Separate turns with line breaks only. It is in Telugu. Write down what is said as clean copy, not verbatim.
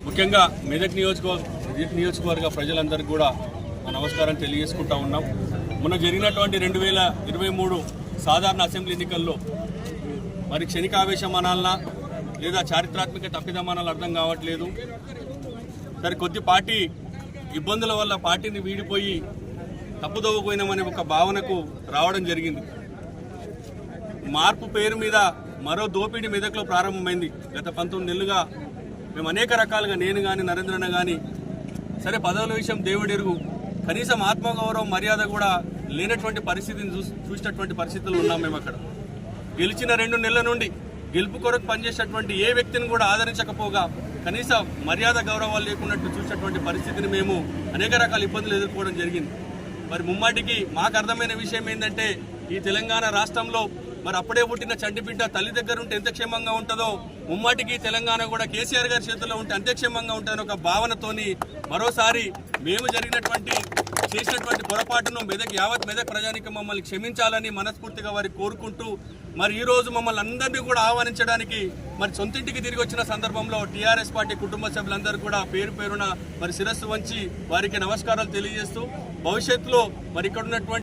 ముఖ్యంగా మెదక్ నియోజకవర్గ ప్రజలందరికీ కూడా నమస్కారం తెలియజేసుకుంటా ఉన్నాం. మొన్న జరిగినటువంటి 2023 సాధారణ అసెంబ్లీ ఎన్నికల్లో మరి క్షణికావేశం అనాలనా లేదా చారిత్రాత్మక తప్పిదమానాలు అర్థం కావట్లేదు. సరే కొద్ది పార్టీ ఇబ్బందుల వల్ల పార్టీని వీడిపోయి తప్పుదోవపోయినామనే ఒక భావనకు రావడం జరిగింది. మార్పు పేరు మీద మరో దోపిడీ మెదక్లో ప్రారంభమైంది. గత 19 నెలలుగా మేము అనేక రకాలుగా, నేను కానీ నరేంద్రన్న కానీ, సరే పదవుల విషయం దేవుడెరుగు, కనీసం ఆత్మగౌరవం మర్యాద కూడా లేనటువంటి పరిస్థితిని చూసినటువంటి పరిస్థితులు ఉన్నాం. మేము అక్కడ గెలిచిన 2 నెలల నుండి గెలుపు కొరకు పనిచేసేటువంటి ఏ వ్యక్తిని కూడా ఆదరించకపోగా కనీస మర్యాద గౌరవాలు లేకున్నట్టు చూసినటువంటి పరిస్థితిని మేము అనేక రకాల ఇబ్బందులు ఎదుర్కోవడం జరిగింది. మరి ముమ్మాటికి మాకు అర్థమైన విషయం ఏంటంటే, ఈ తెలంగాణ రాష్ట్రంలో మరి అప్పుడే పుట్టిన చంటిబిడ్డ తల్లి దగ్గర ఉంటే ఎంత క్షేమంగా ఉంటుందో, ముమ్మాటికి తెలంగాణ కూడా కేసీఆర్ గారి చేతుల్లో ఉంటే అంతే క్షేమంగా ఉంటుందని ఒక భావనతోని మరోసారి మేము చేసినటువంటి పొరపాటును యావత్ మెదక్ ప్రజానికి మమ్మల్ని క్షమించాలని మనస్ఫూర్తిగా వారికి కోరుకుంటూ, మరి ఈ రోజు మమ్మల్ని అందరినీ కూడా ఆహ్వానించడానికి మరి సొంతింటికి తిరిగి వచ్చిన సందర్భంలో టీఆర్ఎస్ పార్టీ కుటుంబ సభ్యులందరూ కూడా పేరు పేరున మరి శిరస్సు వంచి వారికి నమస్కారాలు తెలియజేస్తూ, భవిష్యత్తులో మరి ఇక్కడ ఉన్నటువంటి